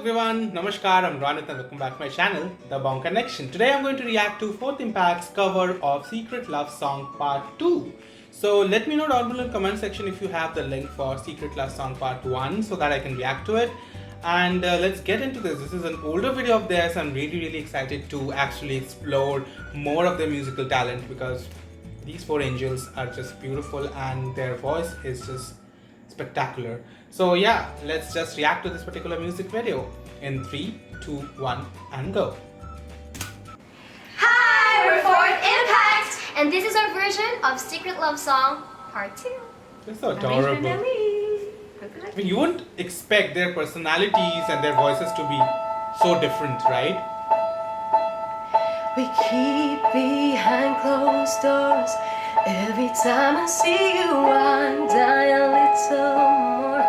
everyone, Namaskar, I'm Ronit and welcome back to my channel, The Bong Connection. Today I'm going to react to Fourth Impact's cover of Secret Love Song Part 2. So let me know down below in the comment section if you have the link for Secret Love Song Part 1 so that I can react to it. And let's get into this. This is an older video of theirs. I'm really excited to actually explore more of their musical talent because these four angels are just beautiful and their voice is just spectacular. So yeah, let's just react to this particular music video in 3, 2, 1 and go. Hi, we're Fourth Impact, and this is our version of Secret Love Song Part 2. It's so adorable. I mean, you wouldn't expect their personalities and their voices to be so different, right? We keep behind closed doors. Every time I see you, I die a little more.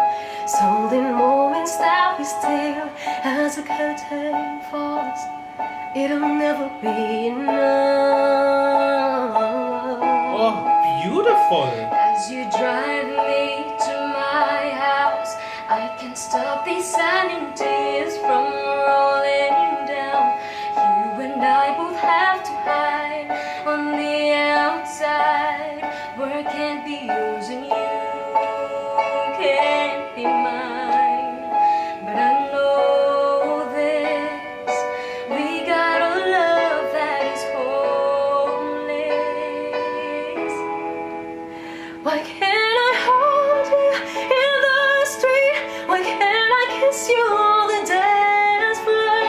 So the moments that we steal as the curtain falls, it'll never be enough. Oh, beautiful. As you drive me to my house, I can't stop these shining tears from rolling down. You and I both have to hide on the outside, where I can't be yours and you can't be mine. But I know this, we got a love that is homeless. Why can't I hold you in the street? Why can't I kiss you on the dance floor?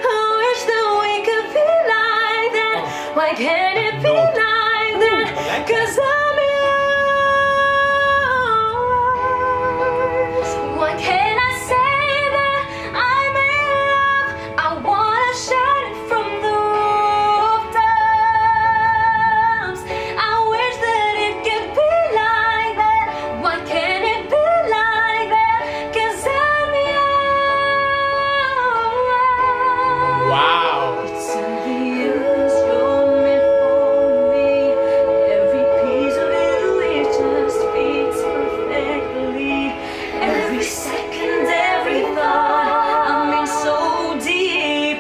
I wish that we could be like that. Why can't it be like that? 'Cause I'm yours. Why can't I say that I'm in love? I wanna shout it from the rooftops. I wish that it could be like that. Why can't it be like that? 'Cause I'm yours. Wow. It's obvious you're meant for me. Every piece of you, it just fits perfectly. Every second, every thought, I'm in so deep,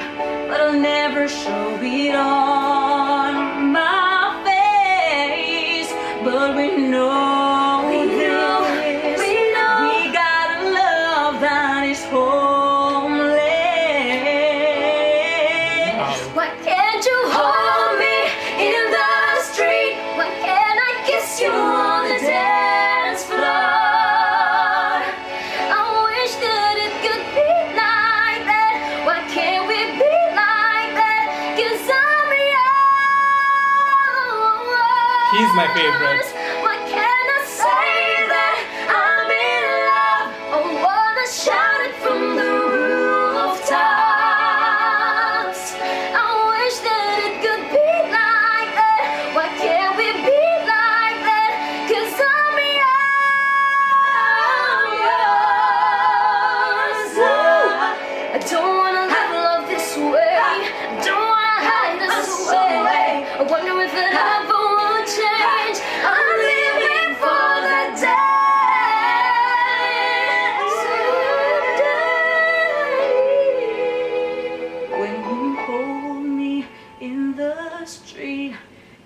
but I'll never show it on my face. But we know this, we got a love that is homeless. Why can't you hold me in the street? Why can't I kiss you on the dance floor? I wish that it could be like that. Why can't we be like that? 'Cause I'm yours. He's my favorite. Why can't I say that I'm in love? I wanna shout it from the rooftops. I wish that it could be like that. Why can't we be like that? 'Cause I'm yours. I don't wanna live love this way. I don't wanna hide this way. I wonder if it ever will change. I'm living for the day when you hold me in the street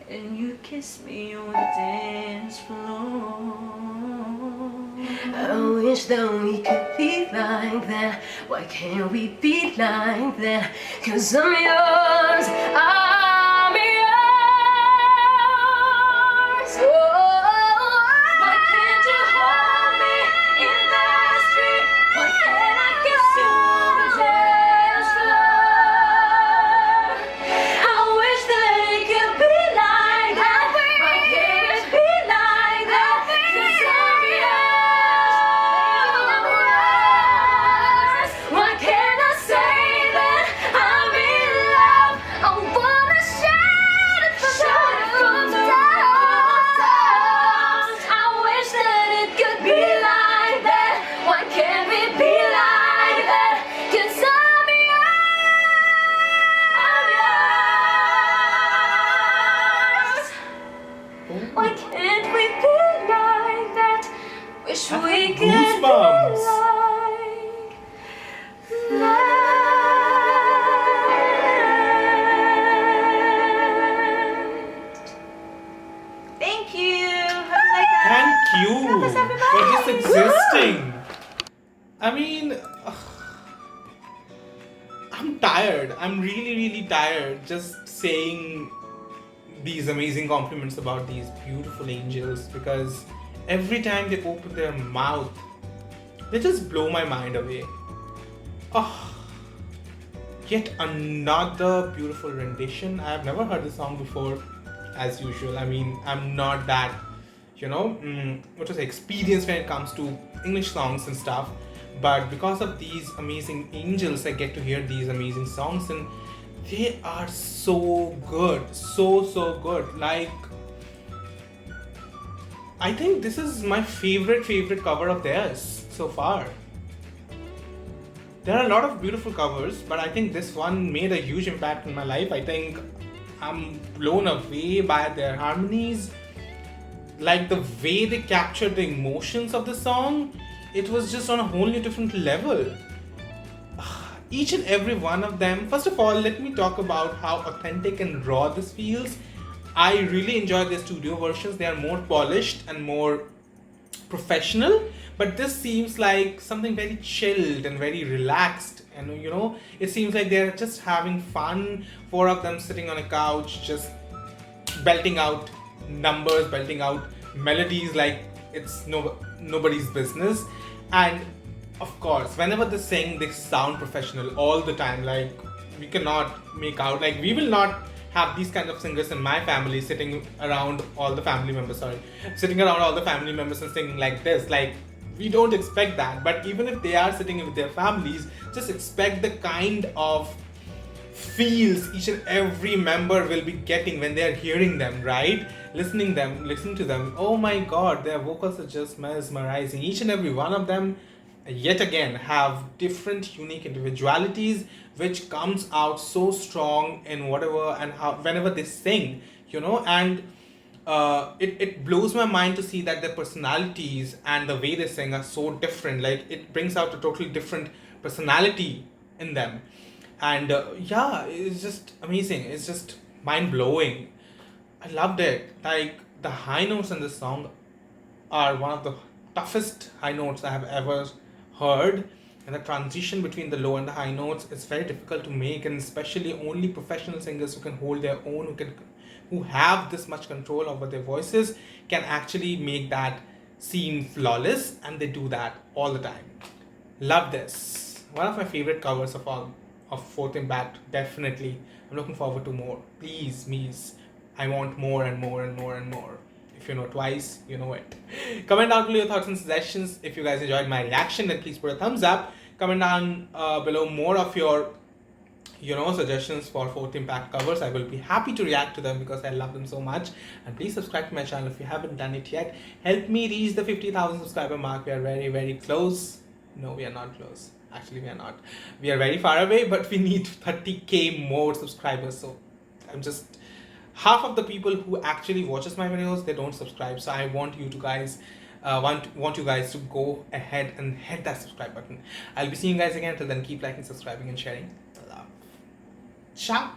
and you kiss me on the dance floor. I wish that we could be like that. Why can't we be like that? 'Cause I'm yours, I'm yours. Oh, why can't you hold me in the street? Why can't I kiss you on the dance floor? I wish that it could be like that. Why can't it be like that? 'Cause I'm yours. Why can't I say that I'm in love? I wanna shout it from the rooftops. I wish that it could be like that. Why can't we be like that? 'Cause I'm yours. Why can't we be like that? Wish we could be Goosebumps. like Thank you Clap us, for just everybody. existing. I mean, I'm tired. I'm really, really tired just saying these amazing compliments about these beautiful angels because every time they open their mouth, they just blow my mind away. Oh, yet another beautiful rendition. I have never heard this song before, as usual. I mean, I'm not that, what was experienced when it comes to English songs and stuff. But because of these amazing angels, I get to hear these amazing songs, and they are so good, so good. Like, I think this is my favorite cover of theirs so far. There are a lot of beautiful covers, but I think this one made a huge impact in my life. I think I'm blown away by their harmonies, like the way they captured the emotions of the song. It was just on a whole new different level. Each and every one of them. First of all, let me talk about how authentic and raw this feels. I really enjoy their studio versions. They are more polished and more professional, but this seems like something very chilled and very relaxed, and it seems like they're just having fun. Four of them sitting on a couch, just belting out numbers, belting out melodies like it's nobody's business. And of course, whenever they sing, they sound professional all the time. Like, we cannot make out, like, we will not have these kind of singers in my family sitting around all the family members, and singing like this. Like, we don't expect that. But even if they are sitting with their families, just expect the kind of feels each and every member will be getting when they are hearing them, right? Listening to them. Oh my god, their vocals are just mesmerizing. Each and every one of them, yet again, have different unique individualities, which comes out so strong in whatever and how whenever they sing, and it blows my mind to see that their personalities and the way they sing are so different. Like, it brings out a totally different personality in them. And yeah, it's just amazing. It's just mind blowing. I loved it. Like, the high notes in this song are one of the toughest high notes I have ever heard. And the transition between the low and the high notes is very difficult to make, and especially only professional singers who can hold their own, who have this much control over their voices, can actually make that seem flawless, and they do that all the time. Love this. One of my favorite covers of Fourth Impact, definitely. I'm looking forward to more. Please, Mies, I want more and more and more and more. If you know twice, you know it. Comment down below your thoughts and suggestions. If you guys enjoyed my reaction, then please put a thumbs up. Comment down below more of your suggestions for Fourth Impact covers. I will be happy to react to them because I love them so much. And please subscribe to my channel if you haven't done it yet. Help me reach the 50,000 subscriber mark. We are very close. No, we are not close. Actually, we are not. We are very far away, but we need 30k more subscribers. So I'm just half of the people who actually watches my videos, they don't subscribe. So I want you to guys want you guys to go ahead and hit that subscribe button. I'll be seeing you guys again. Till then, keep liking, subscribing, and sharing. Love. Ciao.